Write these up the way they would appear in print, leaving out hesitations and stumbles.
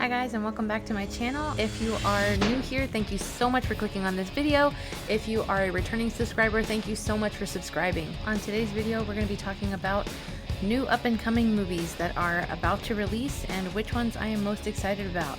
Hi guys, and welcome back to my channel. If you are new here, thank you so much for clicking on this video. If you are a returning subscriber, thank you so much for subscribing. On today's video, we're going to be talking about new up-and-coming movies that are about to release and which ones I am most excited about.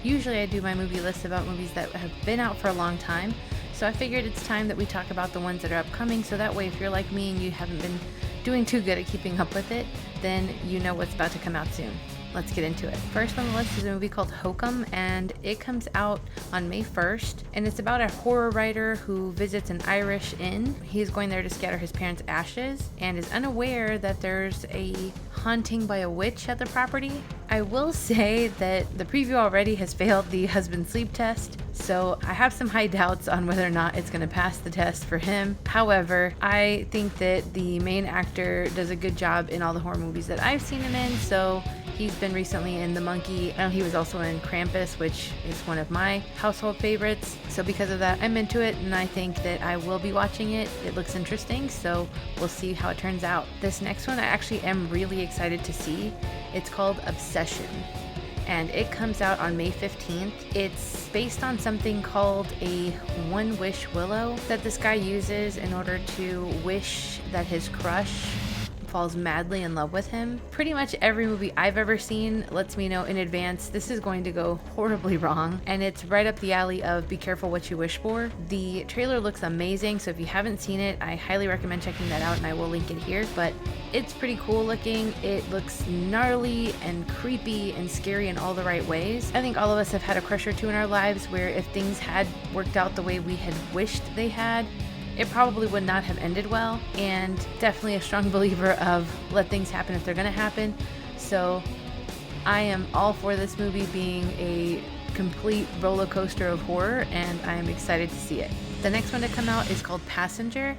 Usually I do my movie list about movies that have been out for a long time, so I figured it's time that we talk about the ones that are upcoming, so that way if you're like me and you haven't been doing too good at keeping up with it, then you know what's about to come out soon. Let's get into it. First on the list is a movie called Hokum, and it comes out on May 1st, and it's about a horror writer who visits an Irish inn. He's going there to scatter his parents' ashes and is unaware that there's a haunting by a witch at the property. I will say that the preview already has failed the husband sleep test, so I have some high doubts on whether or not it's going to pass the test for him. However, I think that the main actor does a good job in all the horror movies that I've seen him in, so he's been recently in The Monkey, and he was also in Krampus, which is one of my household favorites. So because of that, I'm into it, and I think that I will be watching it. It looks interesting, so we'll see how it turns out. This next one I actually am really excited to see. It's called Obsession, and it comes out on May 15th. It's based on something called a one-wish willow that this guy uses in order to wish that his crush falls madly in love with him. Pretty much every movie I've ever seen lets me know in advance this is going to go horribly wrong, and it's right up the alley of be careful what you wish for. The trailer looks amazing, so if you haven't seen it, I highly recommend checking that out, and I will link it here. But it's pretty cool looking. It looks gnarly and creepy and scary in all the right ways. I think all of us have had a crush or two in our lives where if things had worked out the way we had wished they had, it probably would not have ended well, and definitely a strong believer of let things happen if they're gonna happen. So I am all for this movie being a complete roller coaster of horror, and I am excited to see it. The next one to come out is called Passenger,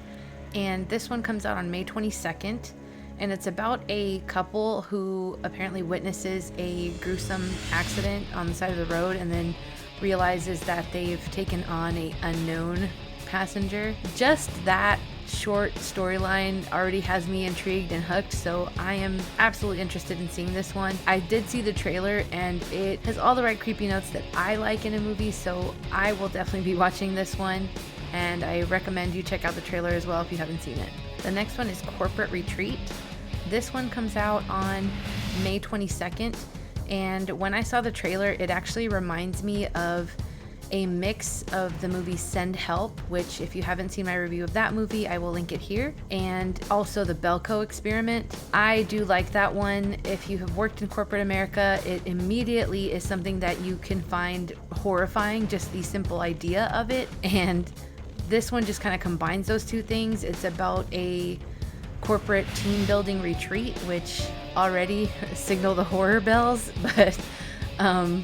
and this one comes out on May 22nd, and it's about a couple who apparently witnesses a gruesome accident on the side of the road and then realizes that they've taken on an unknown passenger. Just that short storyline already has me intrigued and hooked, so I am absolutely interested in seeing this one. I did see the trailer, and it has all the right creepy notes that I like in a movie, so I will definitely be watching this one, and I recommend you check out the trailer as well if you haven't seen it. The next one is Corporate Retreat. This one comes out on May 22nd, and when I saw the trailer, it actually reminds me of a mix of the movie Send Help, which if you haven't seen my review of that movie, I will link it here, and also the Belko Experiment. I do like that one. If you have worked in corporate America, it immediately is something that you can find horrifying, just the simple idea of it, and this one just kind of combines those two things. It's about a corporate team building retreat, which already signal the horror bells, but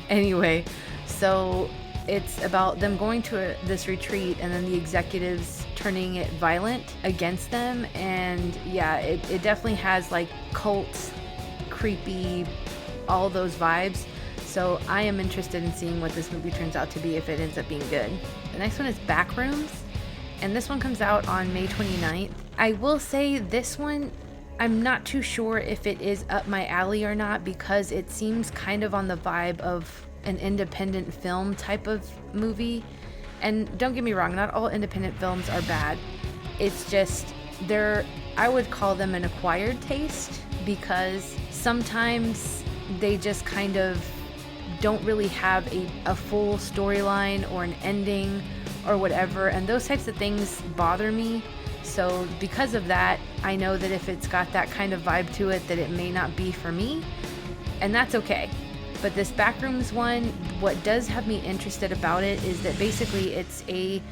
anyway, so it's about them going to this retreat and then the executives turning it violent against them, and yeah, it definitely has like cult, creepy, all those vibes. So I am interested in seeing what this movie turns out to be if it ends up being good. The next one is Backrooms, and this one comes out on May 29th. I will say this one, I'm not too sure if it is up my alley or not, because it seems kind of on the vibe of an independent film type of movie. And don't get me wrong, not all independent films are bad. It's just I would call them an acquired taste, because sometimes they just kind of don't really have a full storyline or an ending or whatever, and those types of things bother me. So because of that, I know that if it's got that kind of vibe to it, that it may not be for me, and that's okay. But this Backrooms one, what does have me interested about it is that basically it's a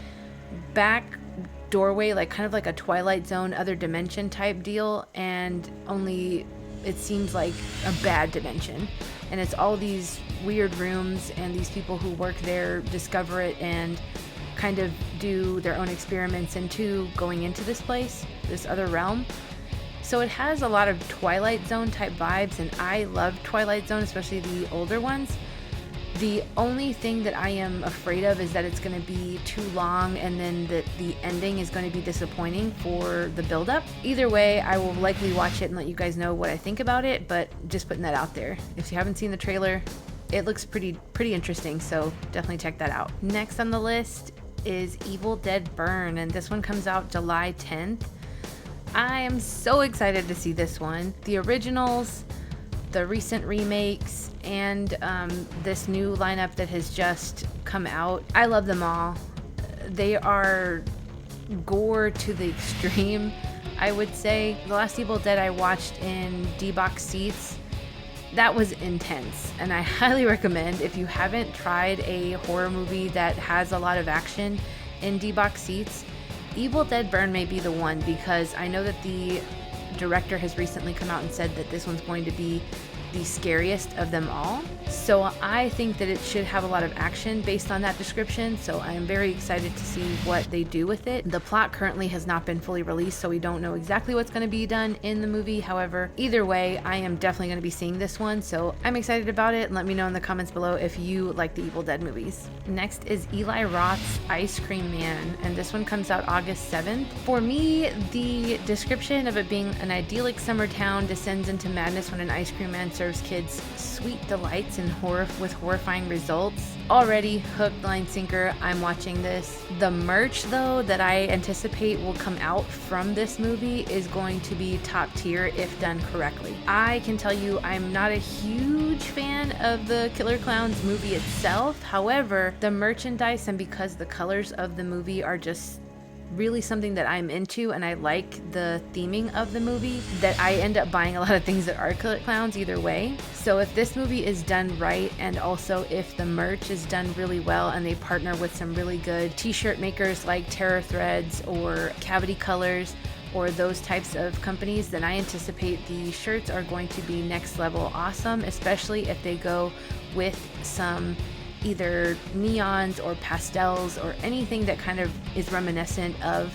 back doorway, like kind of like a Twilight Zone, other dimension type deal, and only it seems like a bad dimension. And it's all these weird rooms, and these people who work there discover it and kind of do their own experiments into going into this place, this other realm. So it has a lot of Twilight Zone type vibes, and I love Twilight Zone, especially the older ones. The only thing that I am afraid of is that it's going to be too long, and then that the ending is going to be disappointing for the build-up. Either way, I will likely watch it and let you guys know what I think about it, but just putting that out there. If you haven't seen the trailer, it looks pretty interesting, so definitely check that out. Next on the list is Evil Dead Burn, and this one comes out July 10th. I am so excited to see this one. The originals, the recent remakes, and this new lineup that has just come out. I love them all. They are gore to the extreme, I would say. The last Evil Dead I watched in D-Box seats, that was intense, and I highly recommend, if you haven't tried a horror movie that has a lot of action in D-Box seats, Evil Dead Burn may be the one, because I know that the director has recently come out and said that this one's going to be the scariest of them all. So I think that it should have a lot of action based on that description, so I am very excited to see what they do with it. The plot currently has not been fully released, so we don't know exactly what's going to be done in the movie. However, either way, I am definitely going to be seeing this one, so I'm excited about it, and let me know in the comments below if you like the Evil Dead movies. Next is Eli Roth's Ice Cream Man, and this one comes out August 7th. For me, the description of it being an idyllic summer town descends into madness when an ice cream man serves kids sweet delights and with horrifying results. Already hooked, line, sinker, I'm watching this. The merch though that I anticipate will come out from this movie is going to be top tier if done correctly. I can tell you I'm not a huge fan of the Killer Clowns movie itself. However, the merchandise, and because the colors of the movie are just really something that I'm into, and I like the theming of the movie, that I end up buying a lot of things that are Killer Clowns either way. So if this movie is done right, and also if the merch is done really well and they partner with some really good t-shirt makers like Terror Threads or Cavity Colors or those types of companies, then I anticipate the shirts are going to be next level awesome, especially if they go with some either neons or pastels or anything that kind of is reminiscent of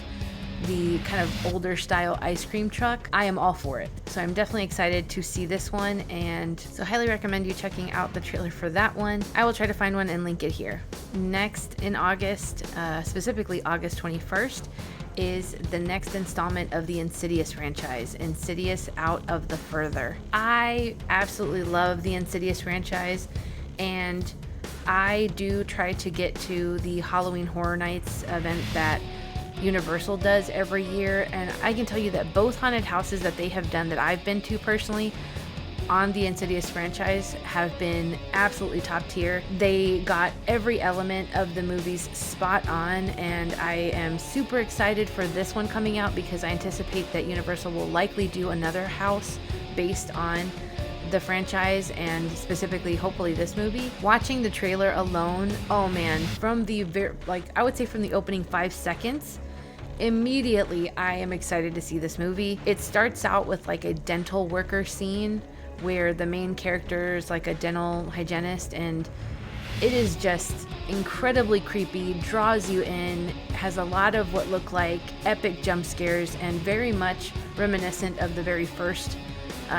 the kind of older style ice cream truck. I am all for it. So I'm definitely excited to see this one, and so highly recommend you checking out the trailer for that one. I will try to find one and link it here. Next in August, specifically August 21st, is the next installment of the Insidious franchise, Insidious Out of the Further. I absolutely love the Insidious franchise, and I do try to get to the Halloween Horror Nights event that Universal does every year, and I can tell you that both haunted houses that they have done that I've been to personally on the Insidious franchise have been absolutely top tier. They got every element of the movies spot on, and I am super excited for this one coming out because I anticipate that Universal will likely do another house based on the franchise, and specifically hopefully this movie. Watching the trailer alone, oh man, from the I would say from the opening 5 seconds, immediately I am excited to see this movie. It starts out with like a dental worker scene where the main character is like a dental hygienist, and it is just incredibly creepy, draws you in, has a lot of what look like epic jump scares, and very much reminiscent of the very first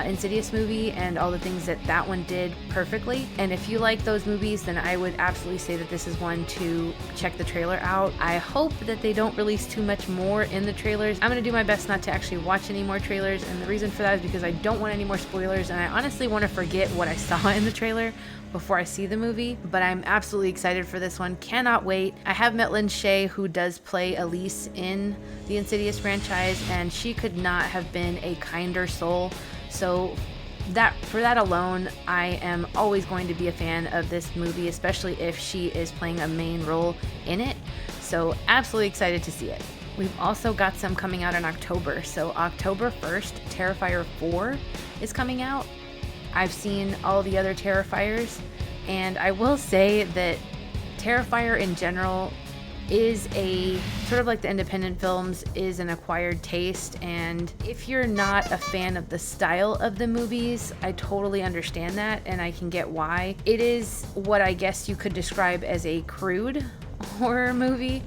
Insidious movie and all the things that that one did perfectly. And if you like those movies, then I would absolutely say that this is one to check the trailer out. I hope that they don't release too much more in the trailers. I'm going to do my best not to actually watch any more trailers, and the reason for that is because I don't want any more spoilers, and I honestly want to forget what I saw in the trailer before I see the movie. But I'm absolutely excited for this one. Cannot wait. I have met Lynn Shay, who does play Elise in the Insidious franchise, and she could not have been a kinder soul. So for that alone, I am always going to be a fan of this movie, especially if she is playing a main role in it. So absolutely excited to see it. We've also got some coming out in October. So October 1st, Terrifier 4 is coming out. I've seen all the other Terrifiers, and I will say that Terrifier in general is a sort of like the independent films is an acquired taste, and if you're not a fan of the style of the movies, I totally understand that, and I can get why. It is what I guess you could describe as a crude horror movie.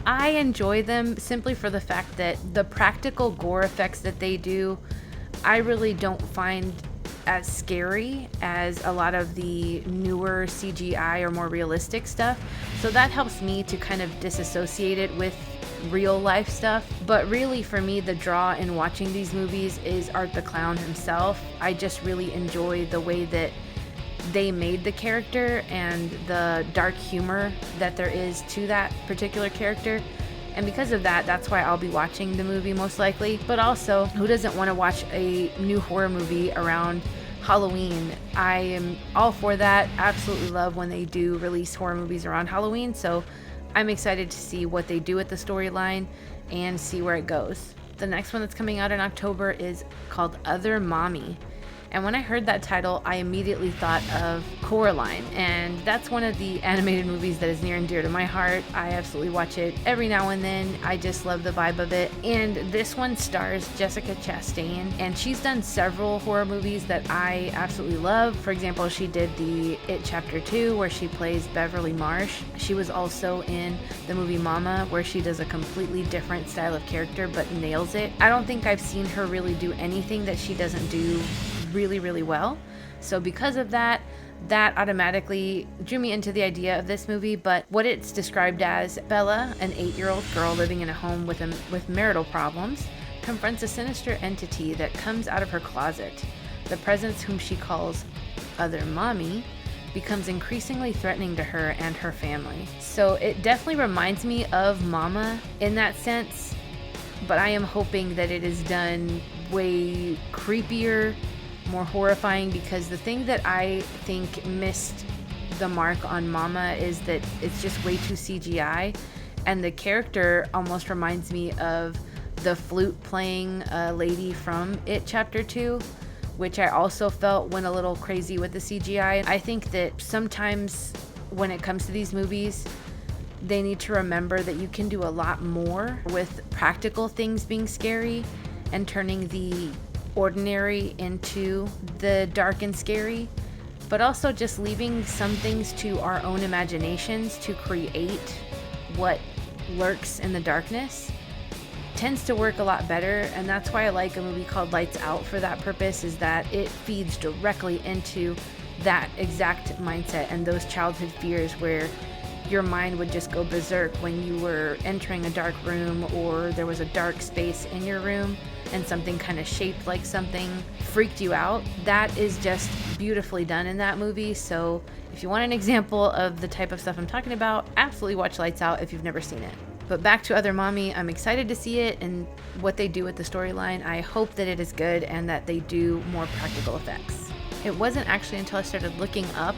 I enjoy them simply for the fact that the practical gore effects that they do, I really don't find as scary as a lot of the newer CGI or more realistic stuff. So that helps me to kind of disassociate it with real life stuff. But really for me, the draw in watching these movies is Art the Clown himself. I just really enjoy the way that they made the character and the dark humor that there is to that particular character. And because of that, that's why I'll be watching the movie most likely. But also, who doesn't want to watch a new horror movie around Halloween? I am all for that. Absolutely love when they do release horror movies around Halloween. So I'm excited to see what they do with the storyline and see where it goes. The next one that's coming out in October is called Other Mommy. And when I heard that title, I immediately thought of Coraline, and that's one of the animated movies that is near and dear to my heart. I absolutely watch it every now and then. I just love the vibe of it. And this one stars Jessica Chastain, and she's done several horror movies that I absolutely love. For example, she did the It Chapter 2, where she plays Beverly Marsh. She was also in the movie Mama, where she does a completely different style of character but nails it. I don't think I've seen her really do anything that she doesn't do really well. So because of that automatically drew me into the idea of this movie. But what it's described as: Bella, an 8-year-old girl living in a home with marital problems, confronts a sinister entity that comes out of her closet. The presence, whom she calls Other Mommy, becomes increasingly threatening to her and her family. So it definitely reminds me of Mama in that sense, but I am hoping that it is done way creepier, more horrifying, because the thing that I think missed the mark on Mama is that it's just way too CGI, and the character almost reminds me of the flute playing lady from It Chapter 2, which I also felt went a little crazy with the CGI. I think that sometimes when it comes to these movies, they need to remember that you can do a lot more with practical things being scary and turning the ordinary into the dark and scary, but also just leaving some things to our own imaginations to create what lurks in the darkness tends to work a lot better. And that's why I like a movie called Lights Out for that purpose, is that it feeds directly into that exact mindset and those childhood fears where your mind would just go berserk when you were entering a dark room, or there was a dark space in your room and something kind of shaped like something freaked you out. That is just beautifully done in that movie. So if you want an example of the type of stuff I'm talking about, absolutely watch Lights Out if you've never seen it. But back to Other Mommy, I'm excited to see it and what they do with the storyline. I hope that it is good and that they do more practical effects. It wasn't actually until I started looking up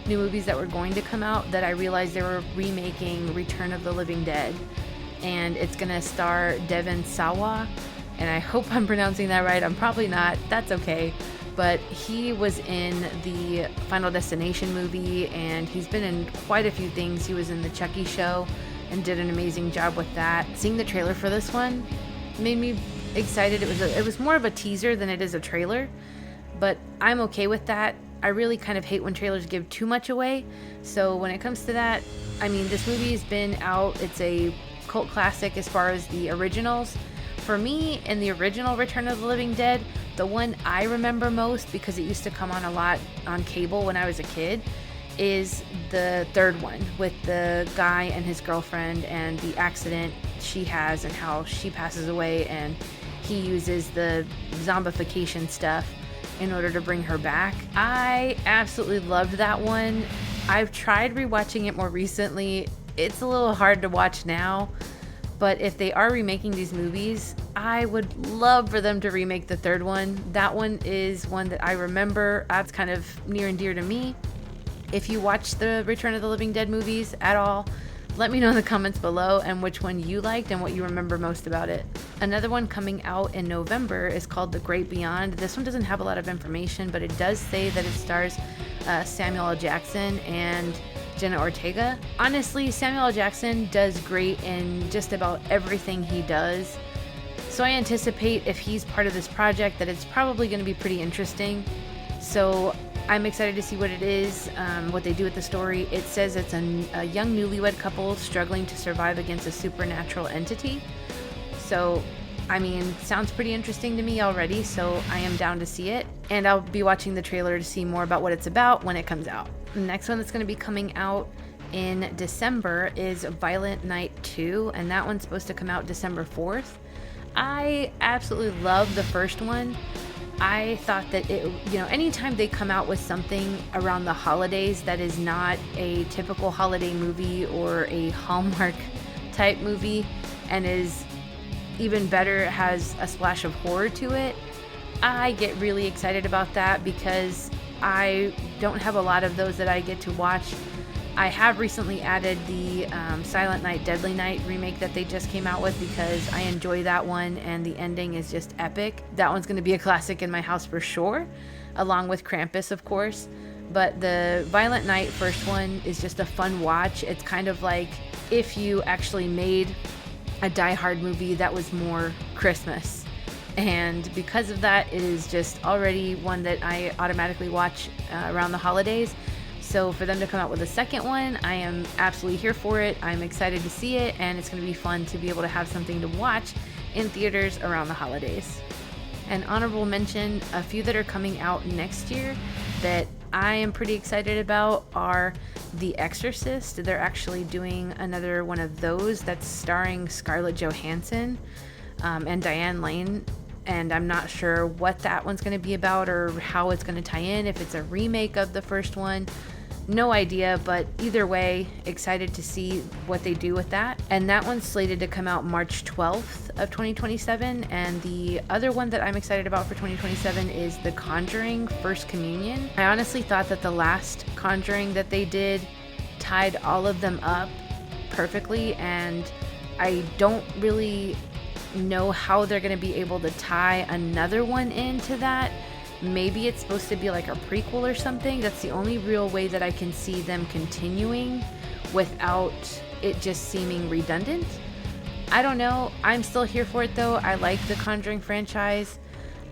new movies that were going to come out that I realized they were remaking Return of the Living Dead, and it's gonna star Devon Sawa, and I hope I'm pronouncing that right. I'm probably not. That's okay. But he was in the Final Destination movie, and he's been in quite a few things. He was in the Chucky show and did an amazing job with that. Seeing the trailer for this one made me excited. It was more of a teaser than it is a trailer, but I'm okay with that. I really kind of hate when trailers give too much away. So when it comes to that, I mean, this movie has been out. It's a cult classic as far as the originals. For me, in the original Return of the Living Dead, the one I remember most, because it used to come on a lot on cable when I was a kid, is the third one with the guy and his girlfriend and the accident she has and how she passes away, and he uses the zombification stuff in order to bring her back. I absolutely loved that one. I've tried rewatching it more recently. It's a little hard to watch now, but if they are remaking these movies, I would love for them to remake the third one. That one is one that I remember. That's kind of near and dear to me. If you watch the Return of the Living Dead movies at all, let me know in the comments below and which one you liked and what you remember most about it. Another one coming out in November is called The Great Beyond. This one doesn't have a lot of information, but it does say that it stars Samuel L. Jackson and Jenna Ortega. Honestly, Samuel L. Jackson does great in just about everything he does. So I anticipate if he's part of this project that it's probably going to be pretty interesting. So I'm excited to see what it is, what they do with the story. It says it's a young newlywed couple struggling to survive against a supernatural entity. So, I mean, sounds pretty interesting to me already, so I am down to see it. And I'll be watching the trailer to see more about what it's about when it comes out. The next one that's going to be coming out in December is Violent Night 2, and that one's supposed to come out December 4th. I absolutely love the first one. I thought that anytime they come out with something around the holidays that is not a typical holiday movie or a Hallmark type movie, and is even better, has a splash of horror to it, I get really excited about that because I don't have a lot of those that I get to watch. I have recently added the Silent Night, Deadly Night remake that they just came out with because I enjoy that one and the ending is just epic. That one's going to be a classic in my house for sure, along with Krampus, of course. But the Violent Night first one is just a fun watch. It's kind of like if you actually made a Die Hard movie that was more Christmas. And because of that, it is just already one that I automatically watch around the holidays. So for them to come out with a second one, I am absolutely here for it. I'm excited to see it, and it's going to be fun to be able to have something to watch in theaters around the holidays. An honorable mention, a few that are coming out next year that I am pretty excited about are The Exorcist. They're actually doing another one of those that's starring Scarlett Johansson and Diane Lane. And I'm not sure what that one's going to be about or how it's going to tie in, if it's a remake of the first one. No idea, but either way, excited to see what they do with that. And that one's slated to come out March 12th of 2027. And the other one that I'm excited about for 2027 is The Conjuring First Communion. I honestly thought that the last Conjuring that they did tied all of them up perfectly, and I don't really know how they're going to be able to tie another one into that. Maybe it's supposed to be like a prequel or something. That's the only real way that I can see them continuing without it just seeming redundant. I don't know. I'm still here for it though. I like the Conjuring franchise.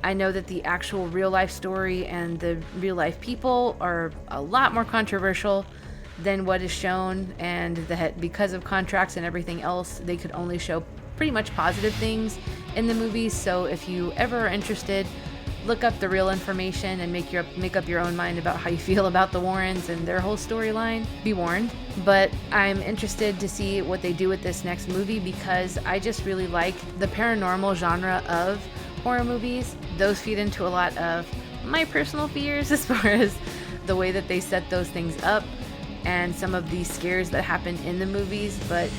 I know that the actual real life story and the real life people are a lot more controversial than what is shown, and that because of contracts and everything else, they could only show pretty much positive things in the movies. So if you ever are interested, look up the real information and make up your own mind about how you feel about the Warrens and their whole storyline. Be warned. But I'm interested to see what they do with this next movie because I just really like the paranormal genre of horror movies. Those feed into a lot of my personal fears as far as the way that they set those things up and some of the scares that happen in the movies. But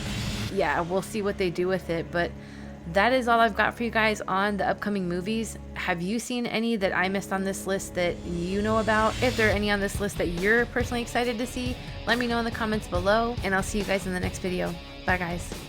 yeah, we'll see what they do with it. But that is all I've got for you guys on the upcoming movies. Have you seen any that I missed on this list that you know about? If there are any on this list that you're personally excited to see, let me know in the comments below, and I'll see you guys in the next video. Bye guys.